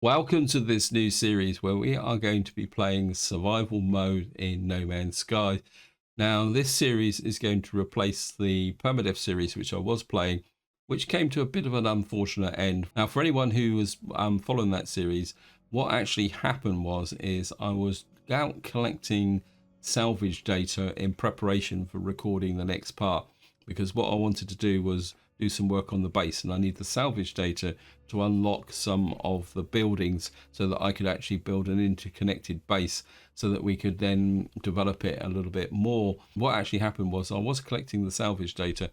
Welcome to this new series where we are going to be playing survival mode in No Man's Sky. Now, this series is going to replace the permadeath series, which I was playing, which came to a bit of an unfortunate end. Now, for anyone who was following that series, what actually happened is I was out collecting salvage data in preparation for recording the next part, because what I wanted to do was do some work on the base, and I need the salvage data to unlock some of the buildings so that I could actually build an interconnected base so that we could then develop it a little bit more. What actually happened was I was collecting the salvage data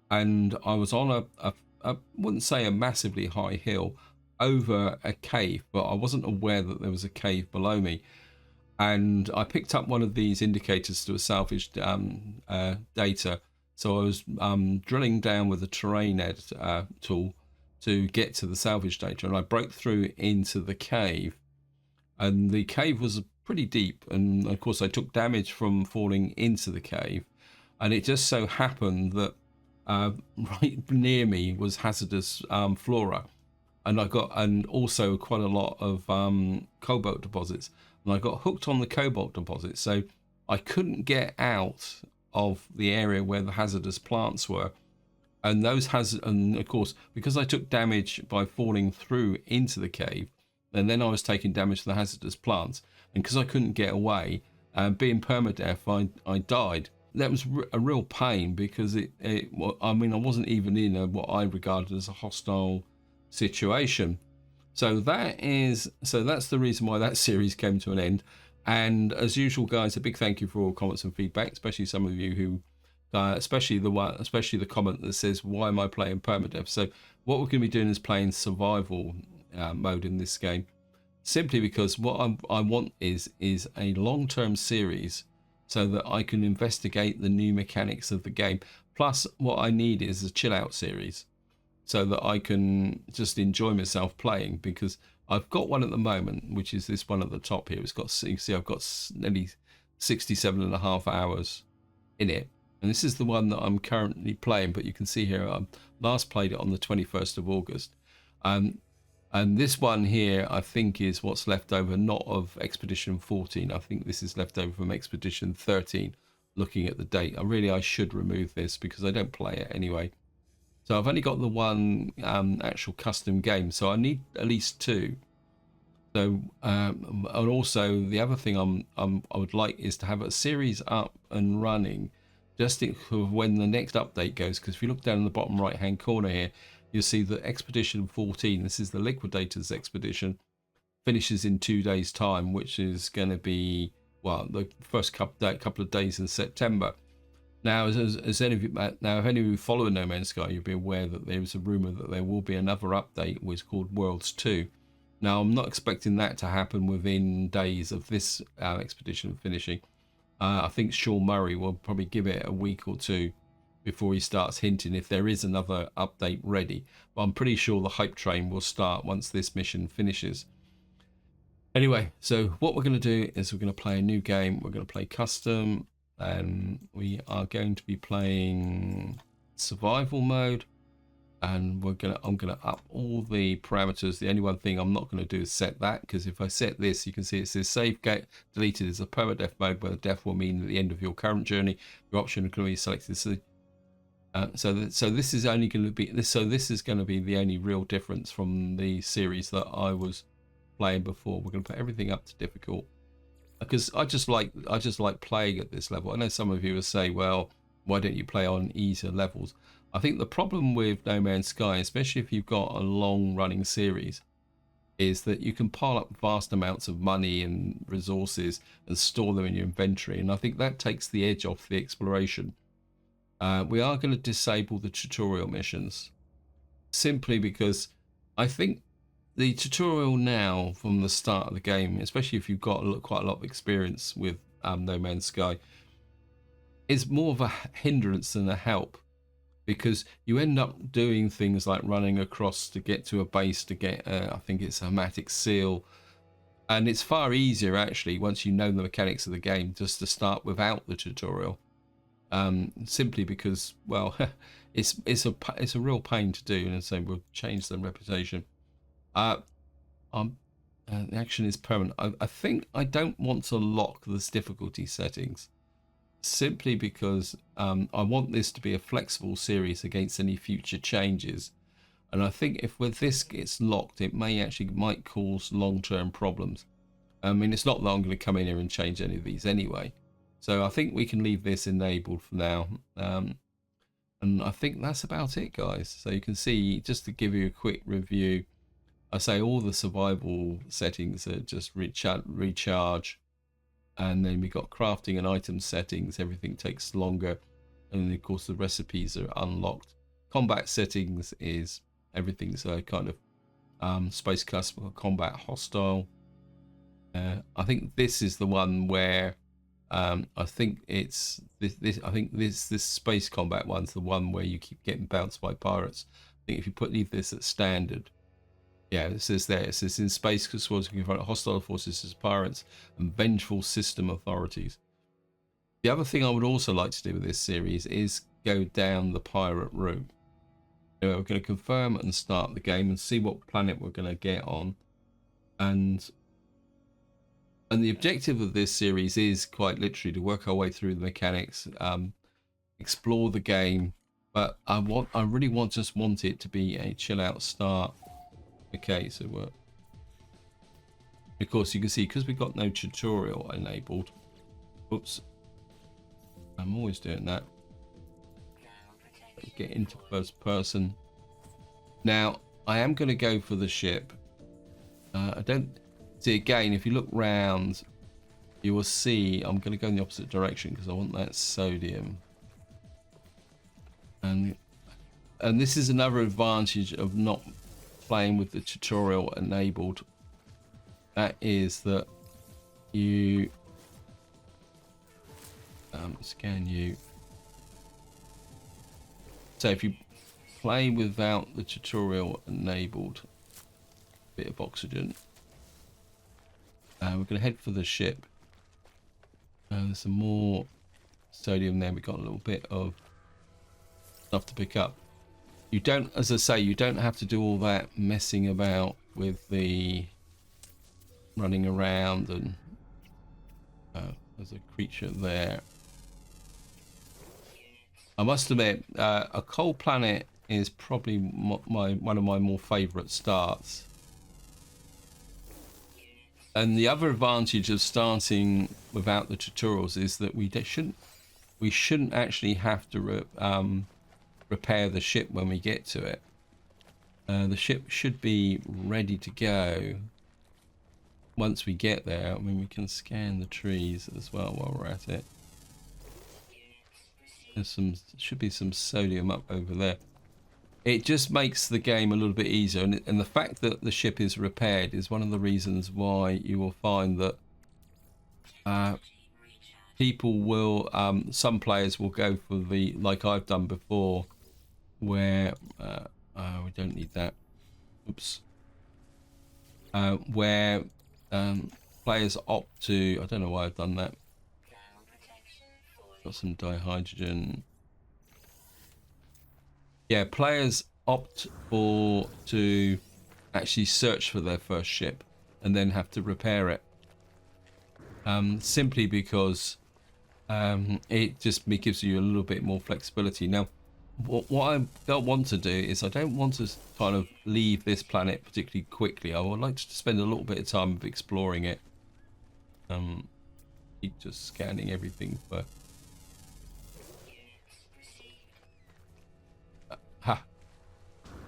and I was on I wouldn't say a massively high hill over a cave, but I wasn't aware that there was a cave below me. And I picked up one of these indicators to a salvage data. So I was drilling down with a terrain tool to get to the salvage data, and I broke through into the cave, and the cave was pretty deep, and of course I took damage from falling into the cave, and it just so happened that right near me was hazardous flora, and also quite a lot of cobalt deposits, and I got hooked on the cobalt deposits, so I couldn't get out of the area where the hazardous plants were. And and of course, because I took damage by falling through into the cave, and then I was taking damage to the hazardous plants, and because I couldn't get away, being permadeath, I died. That was a real pain, because I wasn't even in what I regarded as a hostile situation. So that's the reason why that series came to an end. And as usual, guys, a big thank you for all comments and feedback, especially some of you who, especially the comment that says, "Why am I playing permadeath?" So what we're going to be doing is playing survival mode in this game, simply because what I want is a long-term series so that I can investigate the new mechanics of the game. Plus, what I need is a chill-out series so that I can just enjoy myself playing, because I've got one at the moment, which is this one at the top here. It's got, you see, I've got nearly 67.5 hours in it. And this is the one that I'm currently playing, but you can see here, I last played it on the 21st of August. And this one here, I think, is what's left over, not of Expedition 14. I think this is left over from Expedition 13, looking at the date. I should remove this because I don't play it anyway. So I've only got the one actual custom game, so I need at least two. So and also the other thing I would like is to have a series up and running, just for when the next update goes. Because if you look down in the bottom right hand corner here, you'll see that Expedition 14, this is the Liquidators expedition, finishes in 2 days' time, which is going to be, well, the first couple of days in September. Now, if any of you follow No Man's Sky, you'll be aware that there is a rumor that there will be another update, which is called Worlds 2. Now, I'm not expecting that to happen within days of this expedition finishing. I think Sean Murray will probably give it a week or two before he starts hinting if there is another update ready. But I'm pretty sure the hype train will start once this mission finishes. Anyway, so what we're going to do is we're going to play a new game. We're going to play custom. And we are going to be playing survival mode, and I'm gonna up all the parameters. The only one thing I'm not going to do is set that, because if I set this, you can see it says save gate deleted is a permadeath mode, where the death will mean at the end of your current journey your option can be selected. So this is only going to be this. So this is going to be the only real difference from the series that I was playing before. We're going to put everything up to difficult, because I just like playing at this level. I know some of you will say, well, why don't you play on easier levels? I think the problem with No Man's Sky, especially if you've got a long running series, is that you can pile up vast amounts of money and resources and store them in your inventory, and I think that takes the edge off the exploration. We are going to disable the tutorial missions, simply because I think the tutorial now from the start of the game, especially if you've got quite a lot of experience with No Man's Sky, is more of a hindrance than a help, because you end up doing things like running across to get to a base to get I think it's a hermetic seal, and it's far easier actually once you know the mechanics of the game just to start without the tutorial, simply because, well, it's a real pain to do, and so we'll change the reputation. I'm the action is permanent. I think I don't want to lock the difficulty settings, simply because I want this to be a flexible series against any future changes. And I think if with this gets locked, it might cause long-term problems. I mean, it's not that I'm going to come in here and change any of these anyway. So I think we can leave this enabled for now. And I think that's about it, guys. So you can see, just to give you a quick review, I say all the survival settings are just recharge. And then we've got crafting and item settings. Everything takes longer. And then, of course, the recipes are unlocked. Combat settings is everything's kind of space class combat hostile. I think this is the one where I think it's this space combat one's the one where you keep getting bounced by pirates. I think if you leave this at standard, yeah, it says there, it says in space squads can confront hostile forces as pirates and vengeful system authorities. The other thing I would also like to do with this series is go down the pirate route. We're going to confirm and start the game and see what planet we're going to get on, and the objective of this series is quite literally to work our way through the mechanics, explore the game, but I really just want it to be a chill out start. Okay, so of course you can see, because we've got no tutorial enabled. Oops, I'm always doing that. Get into first person. Now I am going to go for the ship. I don't see, again, if you look round, you will see I'm going to go in the opposite direction because I want that sodium. And this is another advantage of not playing with the tutorial enabled. That is that you scan you. So if you play without the tutorial enabled, bit of oxygen. We're going to head for the ship. There's some more sodium there. We've got a little bit of stuff to pick up. You don't, as I say, you don't have to do all that messing about with the running around, and there's a creature there. I must admit, a cold planet is probably one of my more favourite starts. And the other advantage of starting without the tutorials is that we shouldn't actually have to repair the ship when we get to it. The ship should be ready to go once we get there. I mean, we can scan the trees as well while we're at it. There's should be some sodium up over there. It just makes the game a little bit easier, and the fact that the ship is repaired is one of the reasons why you will find that people will, some players will go for the, like I've done before, where we don't need that. Oops. Where players opt to, I don't know why I've done that. Got some dihydrogen. Yeah, players opt to actually search for their first ship and then have to repair it. Simply because it just gives you a little bit more flexibility. Now, what I don't want to do is I don't want to kind of leave this planet particularly quickly. I would like to spend a little bit of time exploring it. Keep just scanning everything for. Ha.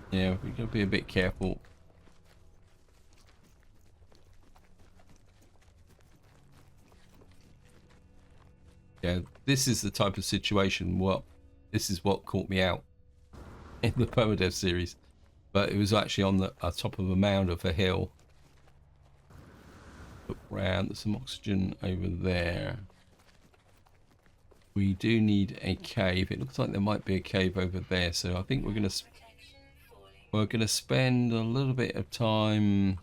Yeah, we've got to be a bit careful. Yeah, this is the type of situation. This is what caught me out in the permadeath series, but it was actually on the top of a mound of a hill. Look round. There's some oxygen over there. We do need a cave. It looks like there might be a cave over there, so I think we're gonna spend a little bit of time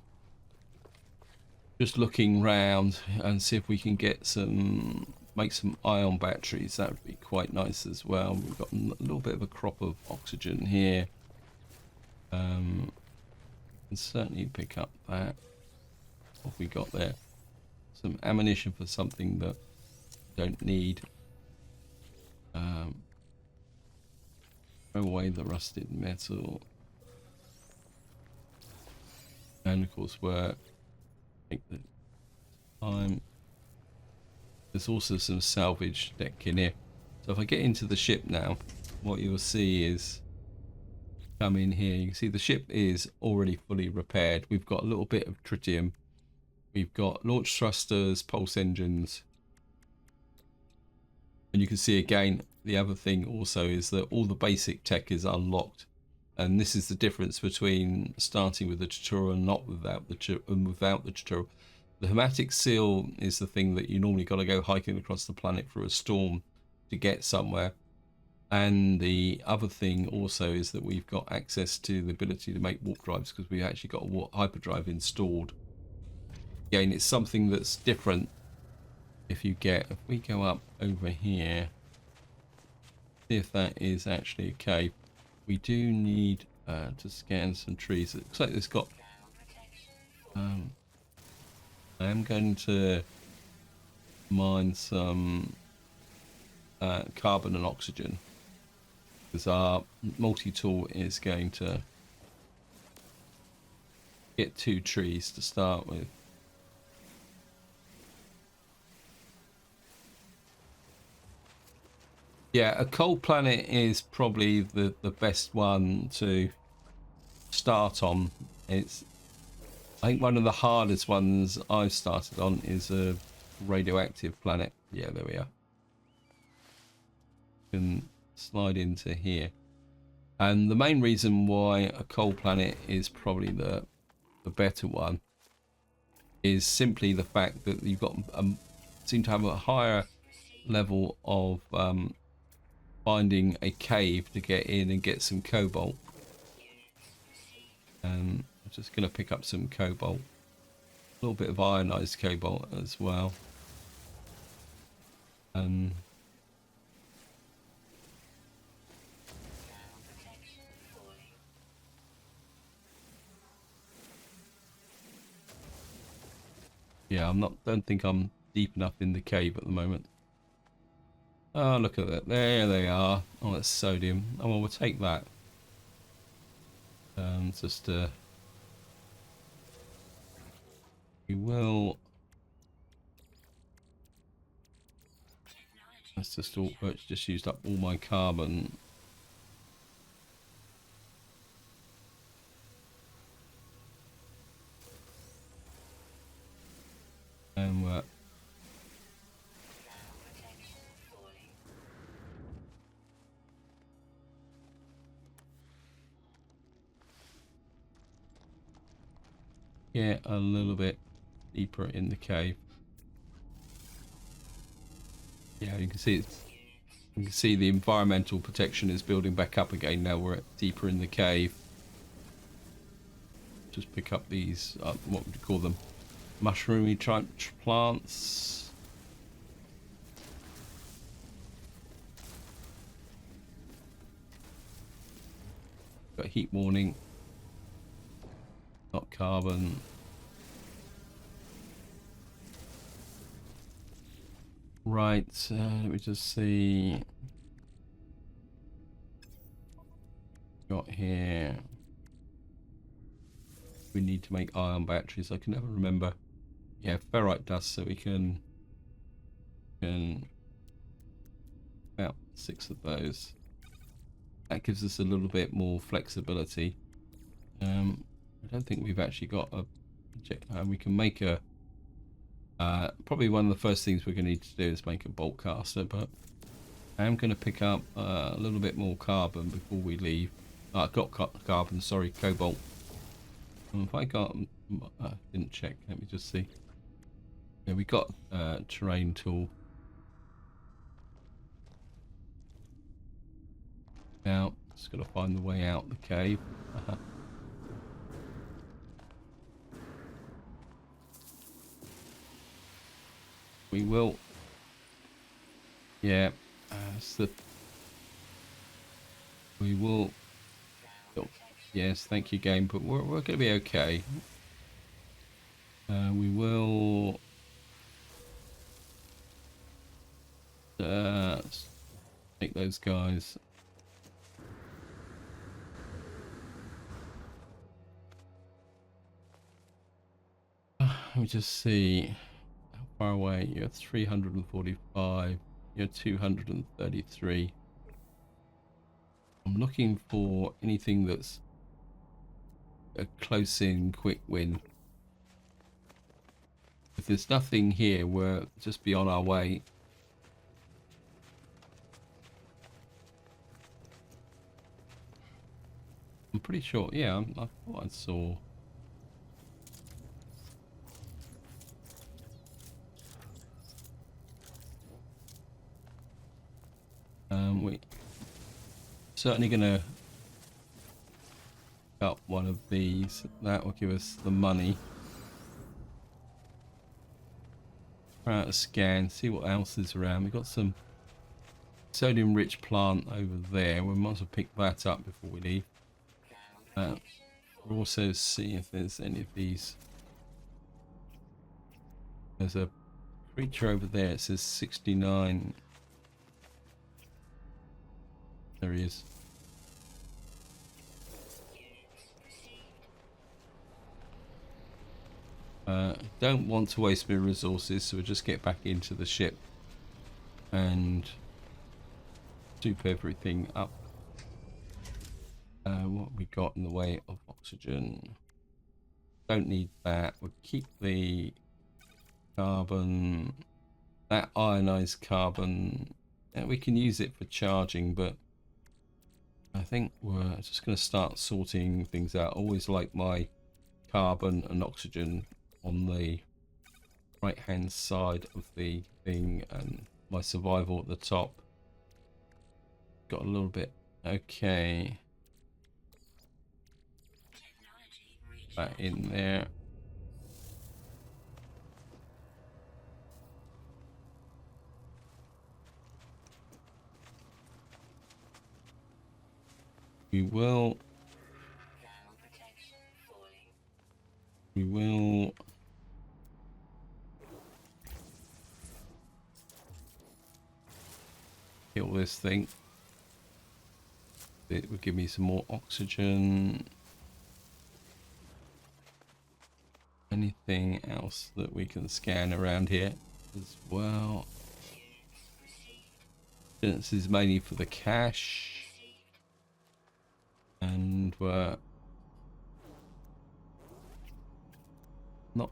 just looking round and see if we can get make some ion batteries. That would be quite nice as well. We've got a little bit of a crop of oxygen here. Can certainly pick up that. What have we got there? Some ammunition for something that we don't need. Throw away the rusted metal. And of course work. Take the time. There's also some salvage deck in here. So if I get into the ship now, what you'll see is, come in here, you can see the ship is already fully repaired. We've got a little bit of tritium. We've got launch thrusters, pulse engines. And you can see again, the other thing also is that all the basic tech is unlocked. And this is the difference between starting with the tutorial and not without the tutorial. The hermetic seal is the thing that you normally got to go hiking across the planet through a storm to get somewhere. And the other thing also is that we've got access to the ability to make warp drives because we've actually got a hyperdrive installed. Again, it's something that's different. If we go up over here, see if that is actually a cave. We do need to scan some trees. It looks like it's got. I am going to mine some carbon and oxygen because our multi-tool is going to get 2 trees to start with. Yeah, a cold planet is probably the best one to start on. It's, I think one of the hardest ones I've started on is a radioactive planet. Yeah, there we are. You can slide into here. And the main reason why a cold planet is probably the better one is simply the fact that you've got seem to have a higher level of finding a cave to get in and get some cobalt. I'm just going to pick up some cobalt, a little bit of ionized cobalt as well. Yeah, don't think I'm deep enough in the cave at the moment. Oh, look at that. There they are. Oh, that's sodium. Oh, well, we'll take that. We will. Let's just all. It's just used up all my carbon. And get a little bit deeper in the cave. Yeah, you can see you can see the environmental protection is building back up again. Now we're deeper in the cave. Just pick up these. What would you call them? Mushroomy type plants. Got heat warning. Not carbon. Right, let me just see. Got here. We need to make ion batteries. I can never remember. Yeah, ferrite dust, so we can about 6 of those. That gives us a little bit more flexibility. I don't think we've actually got a. We can make a. Probably one of the first things we're going to need to do is make a bolt caster, but I am going to pick up a little bit more carbon before we leave. I've got carbon, sorry, cobalt. If I got, didn't check. Let me just see. Yeah, we got terrain tool. Now, just got to find the way out the cave. We will. Yeah, we will. Oh, yes, thank you, game. But we're going to be okay. We will take those guys. Let me just see how far away. You're 345. You're 233. I'm looking for anything that's a close-in quick win. If there's nothing here, we're just be on our way. I'm pretty sure. Yeah, I thought I saw. We certainly gonna cut one of these. That will give us the money. Try out a scan, see what else is around. We've got some sodium-rich plant over there. We might as well pick that up before we leave. We'll also see if there's any of these. There's a creature over there. It says 69. There he is. Don't want to waste my resources, so we'll just get back into the ship and soup everything up. What we got in the way of oxygen? Don't need that. We'll keep the carbon. That ionized carbon, yeah, we can use it for charging, but I think we're just going to start sorting things out. Always like my carbon and oxygen on the right hand side of the thing, and my survival at the top. Got a little bit. Okay. That in there. We will kill this thing. It will give me some more oxygen. Anything else that we can scan around here as well? This is mainly for the cash, and we're not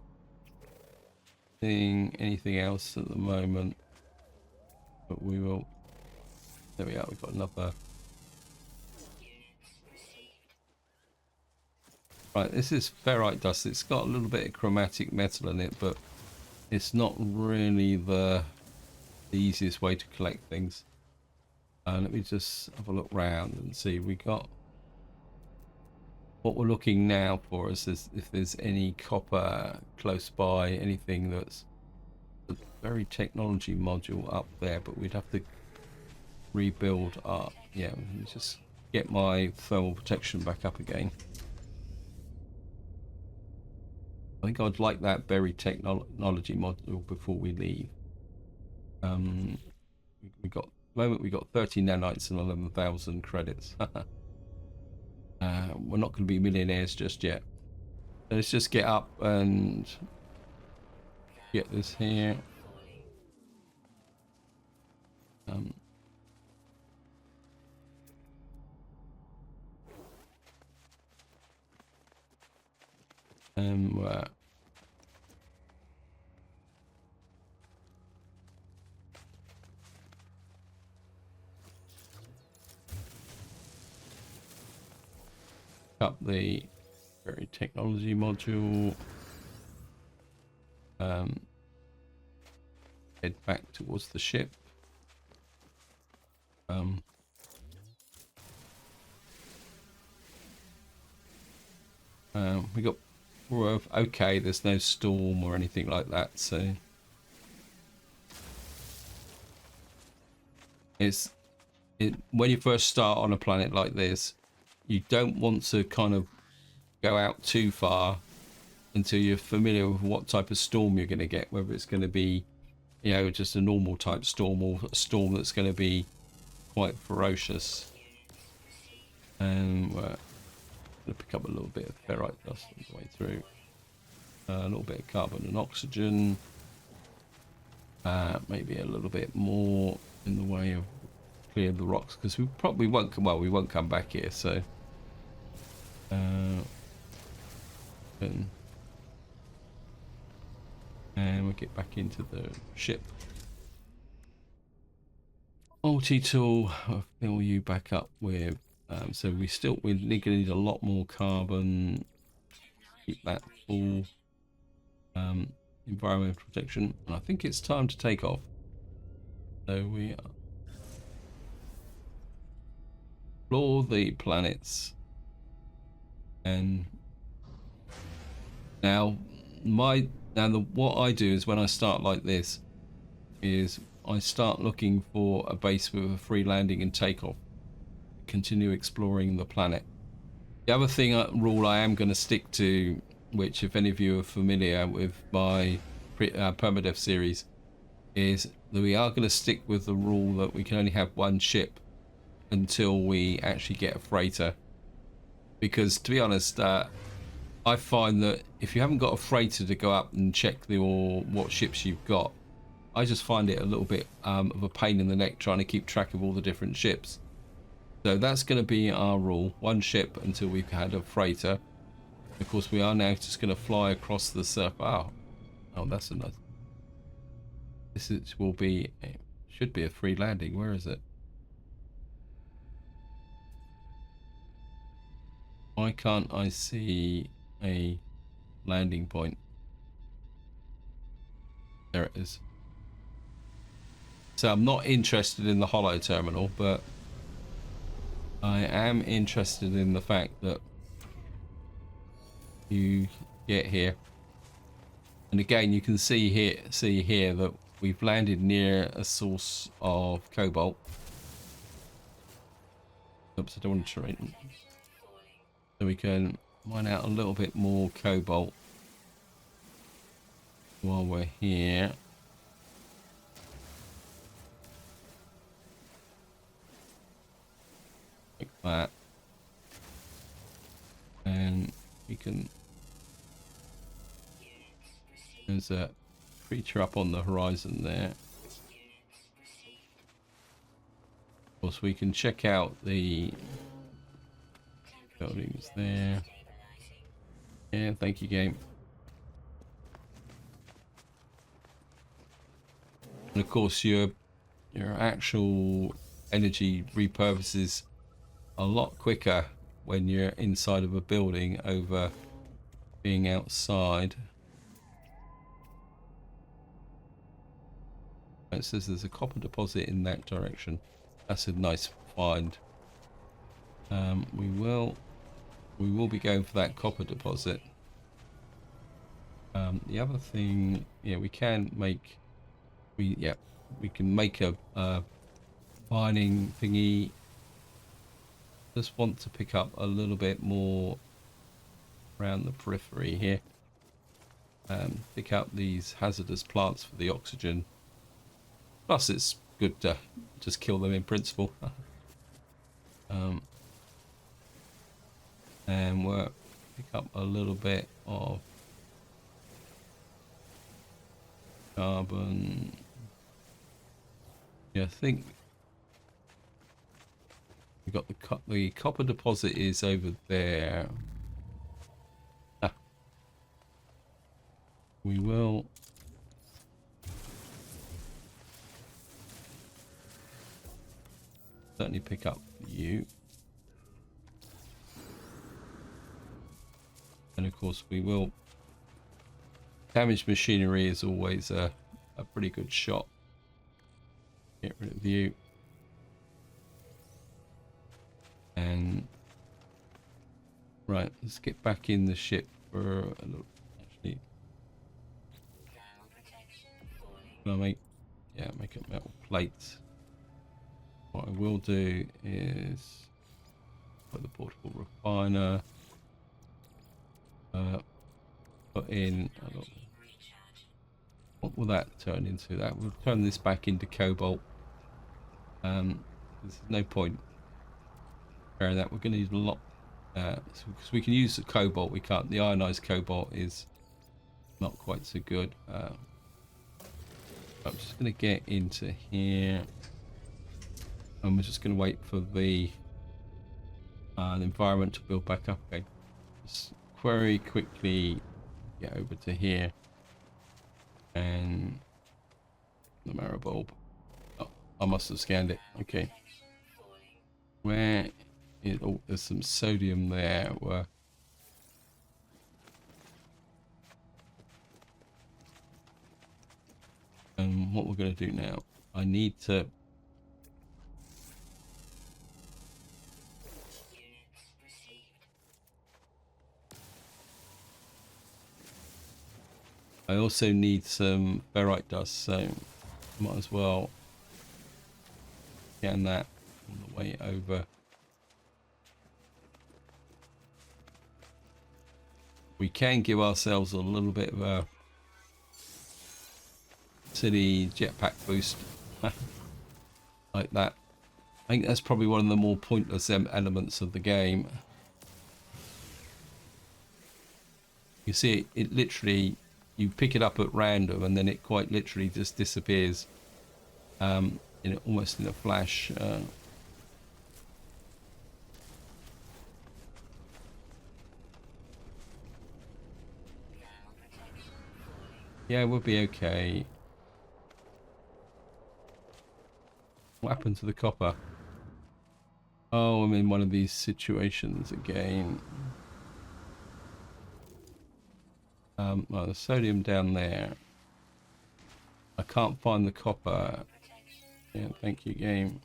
seeing anything else at the moment, but we will. There we are. We've got another. Right, this is ferrite dust. It's got a little bit of chromatic metal in it, but it's not really the easiest way to collect things. Let me just have a look round and see. We got what we're looking now for is if there's any copper close by, anything that's a very technology module up there, but we'd have to rebuild our. Yeah, let me just get my thermal protection back up again. I think I'd like that berry technology module before we leave. We got, at the moment we got 30 nanites and 11,000 credits. We're not going to be millionaires just yet. So let's just get up and get this here. Up the very technology module. Head back towards the ship. We got okay, there's no storm or anything like that, so when you first start on a planet like this, you don't want to kind of go out too far until you're familiar with what type of storm you're going to get, whether it's going to be, you know, just a normal type storm or a storm that's going to be quite ferocious. And we're going to pick up a little bit of ferrite dust on the way through. A little bit of carbon and oxygen. Maybe a little bit more in the way of clear the rocks, because we probably won't come, well, we won't come back here, so and we'll get back into the ship. Multi-tool, I'll fill you back up with so we're gonna need a lot more carbon. Keep that full. Environmental protection, and I think it's time to take off. So we explore the planets, and what I do is when I start like this is I start looking for a base with a free landing and takeoff. Continue exploring the planet. The other rule I am going to stick to, which if any of you are familiar with my permadeath series, is that we are going to stick with the rule that we can only have one ship until we actually get a freighter. Because to be honest, I find that if you haven't got a freighter to go up and check what ships you've got, I just find it a little bit of a pain in the neck trying to keep track of all the different ships. So that's going to be our rule, one ship until we've had a freighter. Of course, we are now just going to fly across the surface. Oh, that's a nice. Should be a free landing. Where is it? Why can't I see a landing point? There it is. So I'm not interested in the hollow terminal, but I am interested in the fact that you get here, and again you can see here that we've landed near a source of cobalt. Oops, I don't want to terrain. So we can mine out a little bit more cobalt while we're here. Like that. And we can... There's a creature up on the horizon there. Of course, we can check out the buildings there. Yeah, thank you, game. And of course, your actual energy repurposes a lot quicker when you're inside of a building over being outside. It says there's a copper deposit in that direction. That's a nice find. We will be going for that copper deposit. The other thing, yeah, we can make a mining thingy. Just want to pick up a little bit more around the periphery here. Pick up these hazardous plants for the oxygen. Plus, it's good to just kill them in principle. And we'll pick up a little bit of carbon. Yeah, I think we got the copper deposit is over there. We will certainly pick up you. And of course we will. Damaged machinery is always a pretty good shot. Get rid of you. And right, let's get back in the ship for a little. Actually, can I make a metal plate? What I will do is put the portable refiner. put in. What will that turn into? That will turn this back into cobalt. There's no point carrying that. We're going to need a lot because we can use the cobalt. We can't. The ionized cobalt is not quite so good. I'm just going to get into here, and we're just going to wait for the environment to build back up again. Just very quickly get over to here and the marrow bulb. Oh, I must have scanned it. Okay. Where is, oh, there's some sodium there. Where and what we're going to do now, I need to I also need some ferrite dust, so might as well scan that on the way over. We can give ourselves a little bit of a silly jetpack boost like that. I think that's probably one of the more pointless elements of the game. You see it literally, you pick it up at random and then it quite literally just disappears almost in a flash. Yeah, we'll be okay. What happened to the copper? Oh, I'm in one of these situations again. Well, the sodium down there. I can't find the copper. Yeah, thank you, game.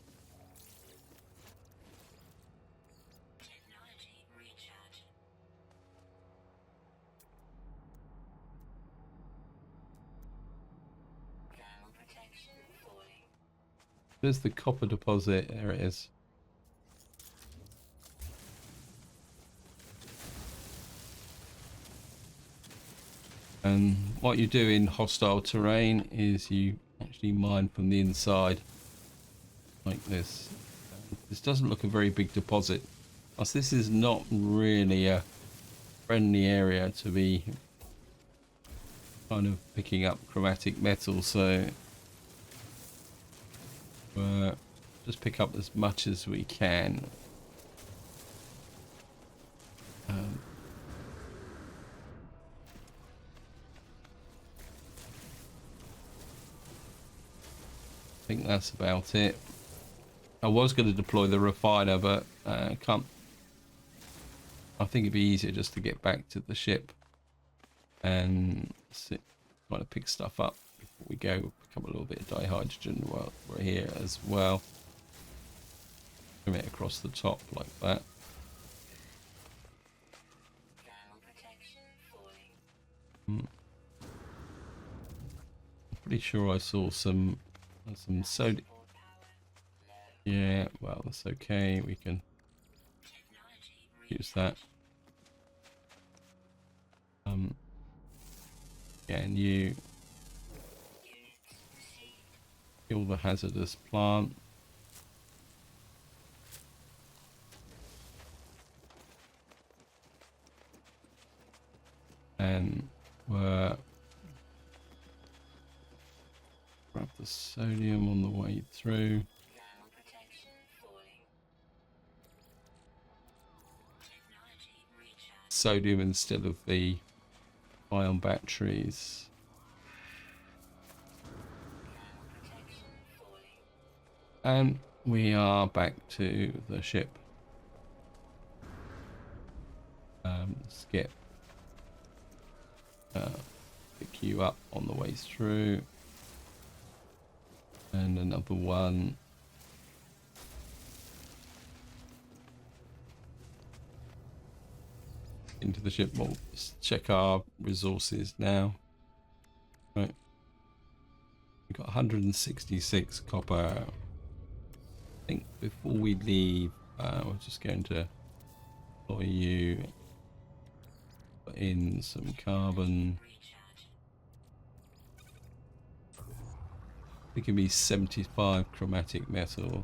There's the copper deposit. There it is. And what you do in hostile terrain is you actually mine from the inside like this. This doesn't look a very big deposit. Plus this is not really a friendly area to be kind of picking up chromatic metal, so just pick up as much as we can. I think that's about it. I was going to deploy the refiner, but can't. I think it'd be easier just to get back to the ship and try to pick stuff up before we go. Pick up a little bit of dihydrogen while we're here as well. Bring it across the top like that. I'm pretty sure I saw some soda. Yeah, well, that's okay. We can use that. Yeah, and you kill the hazardous plant. And grab the sodium on the way through. Sodium instead of the ion batteries. And we are back to the ship. Skip. Pick you up on the way through. And another one. Into the ship. We'll check our resources now. Right. We've got 166 copper. I think before we leave, we're just going to deploy you Put in some carbon. It can be 75 chromatic metal.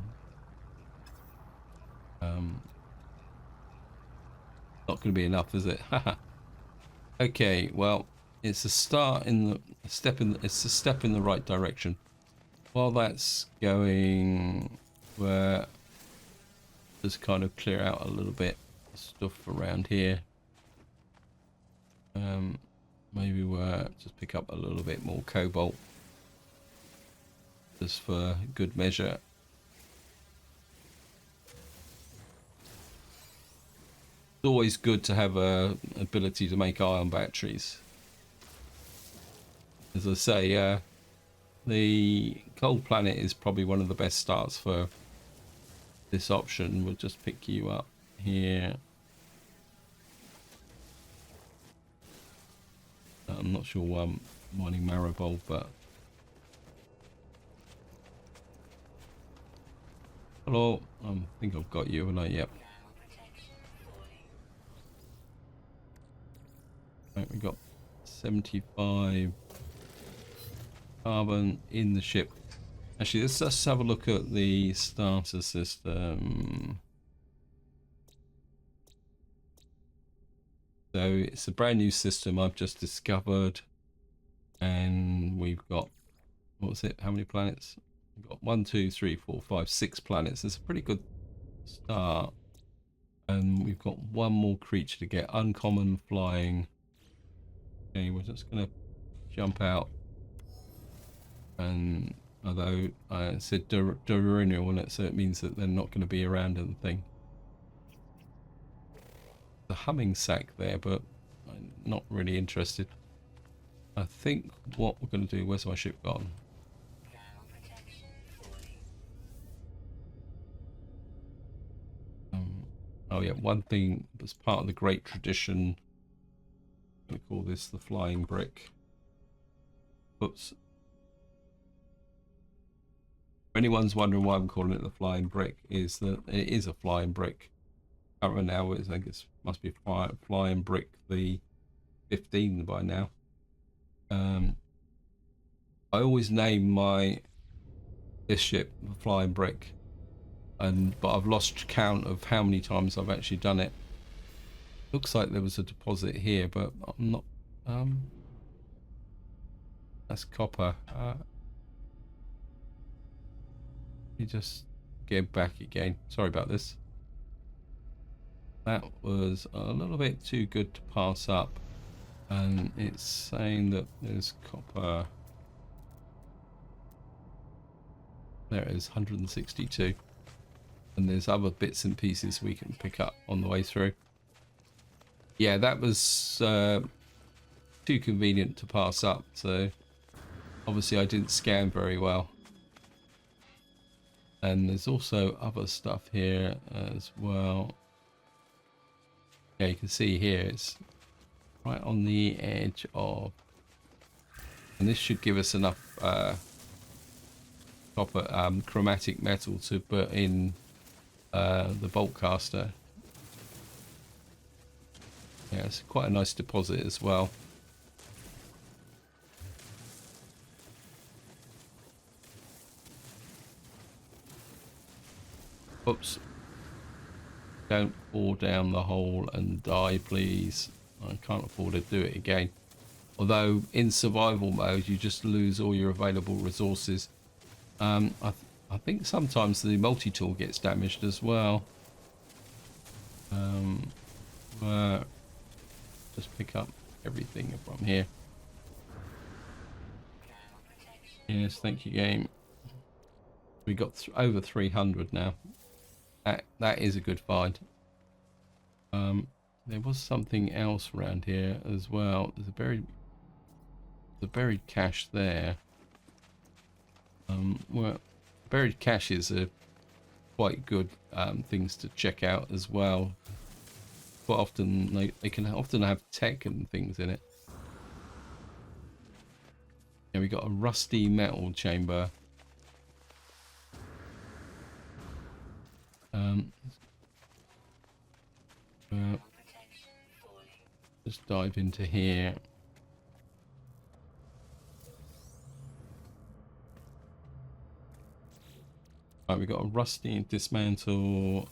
Not going to be enough, is it? Okay, well, it's a start in the it's a step in the right direction. While that's going, where just kind of clear out a little bit of stuff around here. Maybe we'll just pick up a little bit more cobalt, just for good measure. It's always good to have a ability to make ion batteries. As I say, the cold planet is probably one of the best starts for this option. We'll just pick you up here. I'm not sure why I'm mining Marigold, but hello. I think I've got you, haven't I? Yep. Right, we got 75 carbon in the ship. Actually, let's just have a look at the starter system. So it's a brand new system I've just discovered, and we've got, what was it? How many planets? We've got 1, 2, 3, 4, 5, 6 planets. It's a pretty good start, and we've got one more creature to get. Uncommon flying. Okay, we're just gonna jump out, and although I said diurnal on it, so it means that they're not going to be around anything. The humming sack there, but I'm not really interested. I think what we're going to do, where's my ship gone? Oh yeah, one thing that's part of the great tradition, I'm going to call this the flying brick. Oops. If anyone's wondering why I'm calling it the flying brick, is that it is a flying brick. I can't remember now, I think it must be flying brick the 15 by now. I always name this ship the flying brick, but I've lost count of how many times I've actually done it. Looks like there was a deposit here, but I'm not. That's copper. You just get back again. Sorry about this. That was a little bit too good to pass up, and it's saying that there's copper. There it is, 162, and there's other bits and pieces we can pick up on the way through. Yeah, that was too convenient to pass up, so obviously I didn't scan very well. And there's also other stuff here as well. Yeah, you can see here it's right on the edge of, and this should give us enough copper chromatic metal to put in the bolt caster. Yeah, it's quite a nice deposit as well. Oops. Don't fall down the hole and die, please. I can't afford to do it again. Although in survival mode, you just lose all your available resources. I think sometimes the multi-tool gets damaged as well. Just pick up everything from here. Yes, thank you, game. We got over 300 now. That is a good find. There was something else around here as well. There's a buried cache there. Well, buried caches are quite good things to check out as well. Quite often they can often have tech and things in it. Yeah, we got a rusty metal chamber. Just dive into here. Right, we got a rusty dismantle.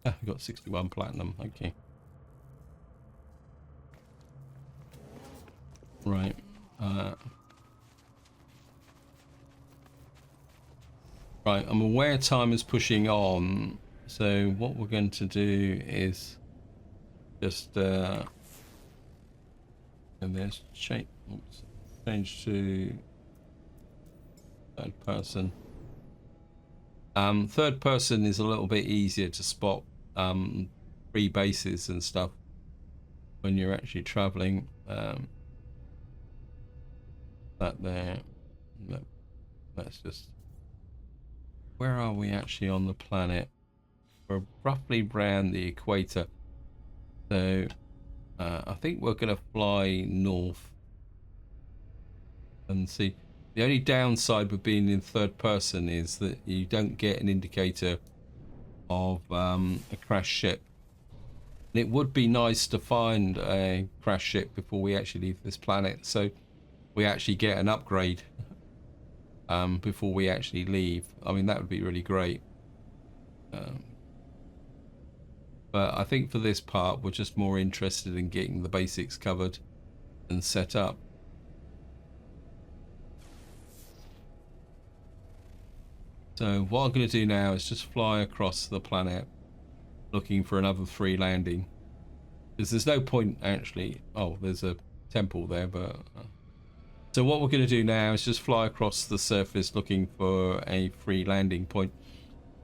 Ah, we got 61 platinum. Okay. Right. Right, I'm aware time is pushing on, so what we're going to do is just and there's change to third person. Third person is a little bit easier to spot free bases and stuff when you're actually traveling. That there, that's just, where are we actually on the planet? We're roughly around the equator, so I think we're going to fly north and see. The only downside with being in third person is that you don't get an indicator of a crashed ship. And it would be nice to find a crashed ship before we actually leave this planet, so we actually get an upgrade before we actually leave. I mean, that would be really great. But I think for this part, we're just more interested in getting the basics covered and set up. So what I'm going to do now is just fly across the planet looking for another free landing. Because there's no point actually... Oh, there's a temple there, but... So what we're going to do now is just fly across the surface looking for a free landing point.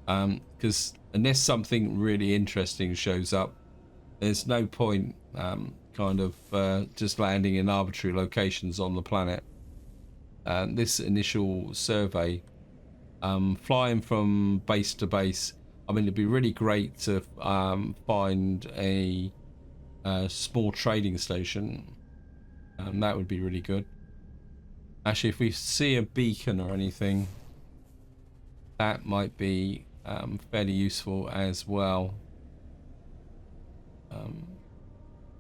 Because unless something really interesting shows up, there's no point just landing in arbitrary locations on the planet. This initial survey... flying from base to base, I mean, it'd be really great to find a small trading station. That would be really good. Actually, if we see a beacon or anything, that might be fairly useful as well.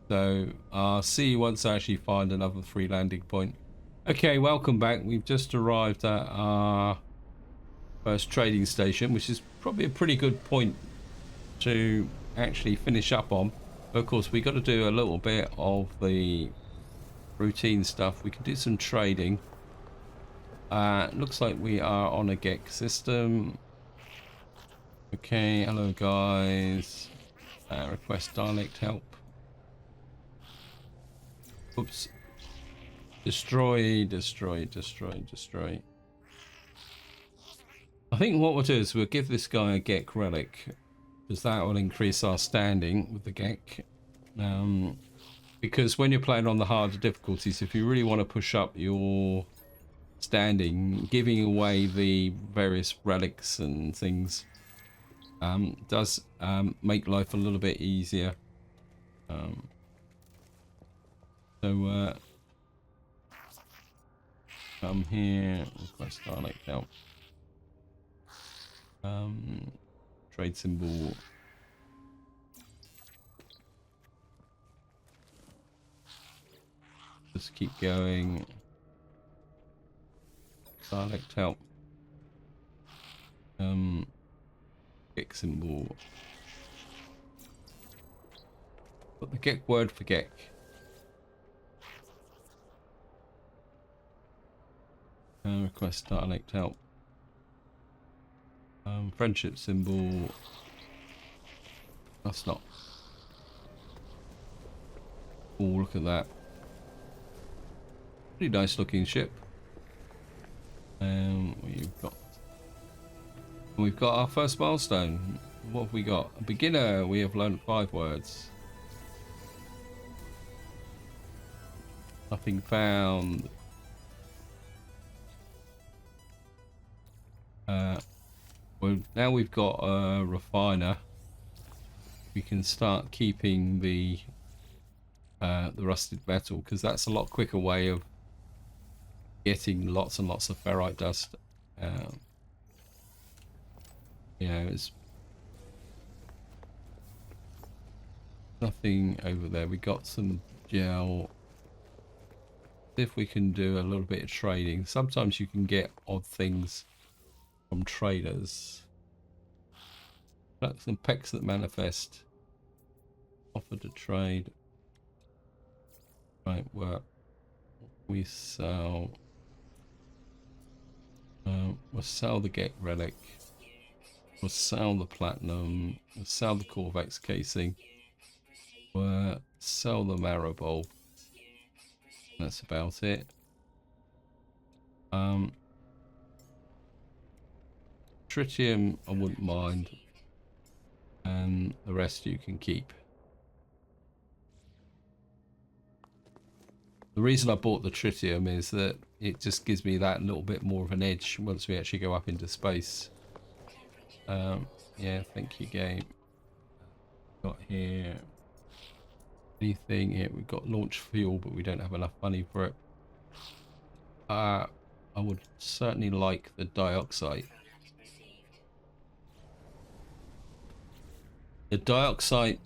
So I'll see you once I actually find another free landing point. Okay, welcome back. We've just arrived at our first trading station, which is probably a pretty good point to actually finish up on. But of course, we got to do a little bit of the routine stuff. We can do some trading. Looks like we are on a GEC system. Okay, hello guys. Request dialect help. Oops. Destroy. I think what we'll do is we'll give this guy a GEC relic, because that will increase our standing with the GEC. Because when you're playing on the harder difficulties, if you really want to push up your standing, giving away the various relics and things does make life a little bit easier. So come here, request dialect help. Trade symbol. Just keep going. Dialect help. GEC symbol. Put the GEC word for GEC. Request dialect help. Friendship symbol. That's not. Oh, look at that. Pretty nice looking ship. We've got our first milestone. What have we got? A beginner. We have learned 5 words. Nothing found. Well, now we've got a refiner. We can start keeping the rusted metal, because that's a lot quicker way of getting lots and lots of ferrite dust. You know, it's Nothing over there. We got some gel. See if we can do a little bit of trading. Sometimes you can get odd things from traders. Flux and pecks that manifest. Offer to trade. Right, work. We sell. We'll sell the Get Relic. We'll sell the Platinum. We'll sell the Corvex casing. We'll sell the Marrow Bulb. That's about it. Tritium I wouldn't mind. And the rest you can keep. The reason I bought the tritium is that it just gives me that little bit more of an edge once we actually go up into space. Yeah, thank you, game. Got here anything here? We've got launch fuel, but we don't have enough money for it. I would certainly like the dioxide. The dioxide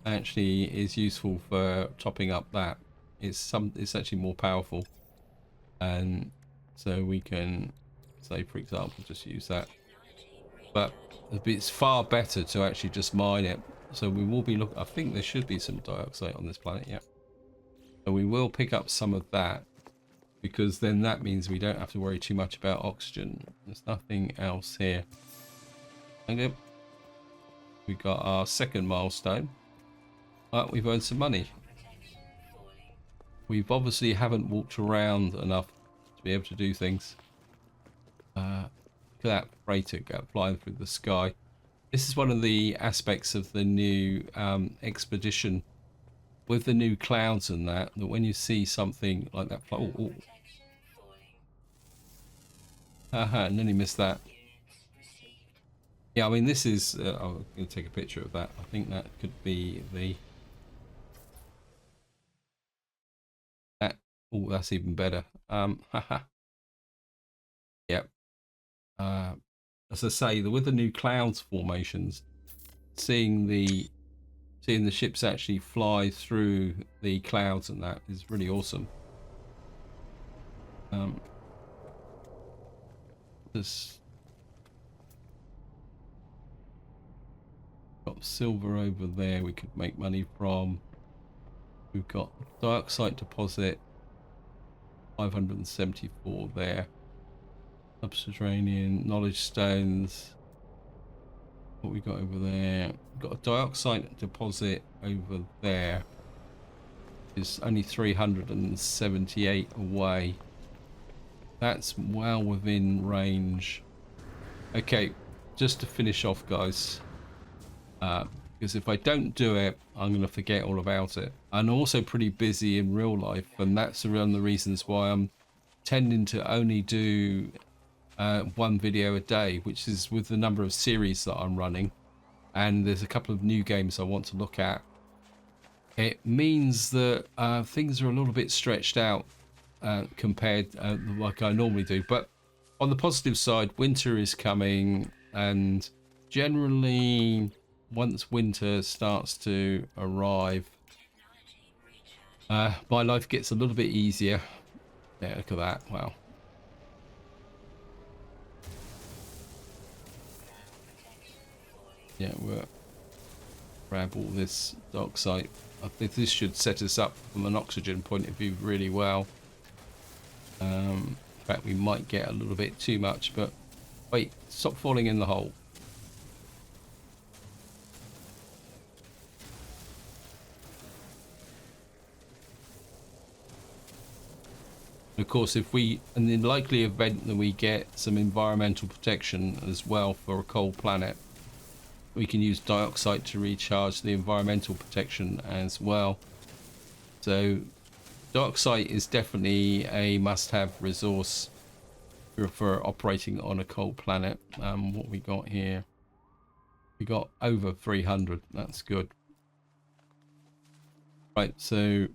actually is useful for topping up that. It's actually more powerful, and so we can say, for example, just use that. But it's far better to actually just mine it. So we will be I think there should be some dioxide on this planet, yeah. So we will pick up some of that, because then that means we don't have to worry too much about oxygen. There's nothing else here. Okay. We got our second milestone. But we've earned some money. We've obviously haven't walked around enough to be able to do things. Look at that freighter go flying through the sky. This is one of the aspects of the new expedition with the new clouds and that when you see something like that fly, haha, nearly missed that. Yeah, I mean, this is I'm going to take a picture of that. I think that could be the oh, that's even better. Haha. Yep. As I say, with the new clouds formations, seeing the ships actually fly through the clouds and that is really awesome. There's got silver over there we could make money from. We've got dioxide deposit, 574 there. Subterranean knowledge stones. What we got over there? We've got a dioxide deposit over there. It's only 378 away. That's well within range. Okay, just to finish off, guys. Because if I don't do it, I'm going to forget all about it. I'm also pretty busy in real life, and that's one of the reasons why I'm tending to only do one video a day, which is with the number of series that I'm running, and there's a couple of new games I want to look at. It means that things are a little bit stretched out compared like I normally do. But on the positive side, winter is coming, and generally once winter starts to arrive, my life gets a little bit easier. Yeah, look at that. Wow. Yeah, we'll grab all this dioxide. I think this should set us up from an oxygen point of view really well. In fact, we might get a little bit too much, but wait, stop falling in the hole. Of course, if we, in the likely event that we get some environmental protection as well for a cold planet, we can use dioxide to recharge the environmental protection as well. So dioxide is definitely a must-have resource for operating on a cold planet. What we got here? We got over 300. That's good. Right, so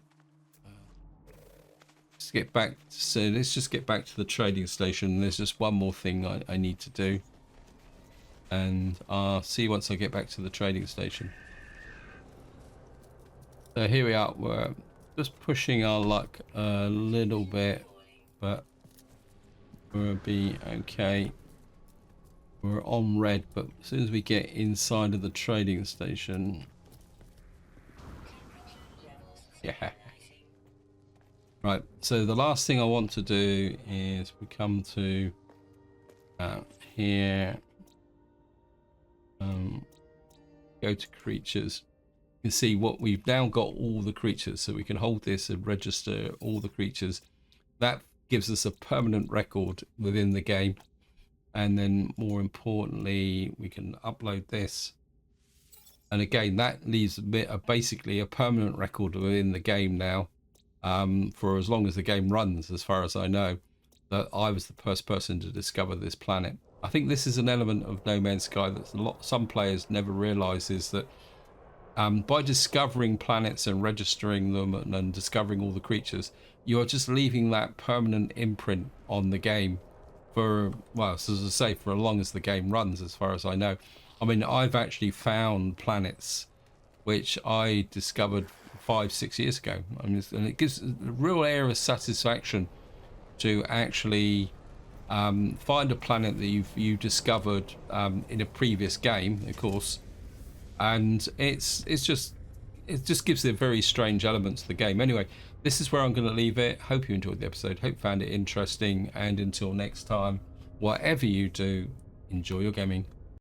let's get back. So let's just get back to the trading station. There's just one more thing I need to do, and I'll see you once I get back to the trading station. So here we are. We're just pushing our luck a little bit, but we'll be okay. We're on red, but as soon as we get inside of the trading station, yeah. Right. So the last thing I want to do is we come to here. Go to creatures. You can see what we've now got, all the creatures, so we can hold this and register all the creatures. That gives us a permanent record within the game, and then more importantly we can upload this, and again that leaves basically a permanent record within the game now, for as long as the game runs, as far as I know, that I was the first person to discover this planet. I think this is an element of No Man's Sky that some players never realise, is that by discovering planets and registering them and discovering all the creatures, you're just leaving that permanent imprint on the game for, well, as I say, for as long as the game runs, as far as I know. I mean, I've actually found planets which I discovered 5-6 years ago. I mean, and it gives a real air of satisfaction to actually find a planet that you discovered in a previous game, of course, and it just gives a very strange element to the game. Anyway, this is where I'm going to leave it. Hope you enjoyed the episode. Hope you found it interesting, and until next time, whatever you do, enjoy your gaming.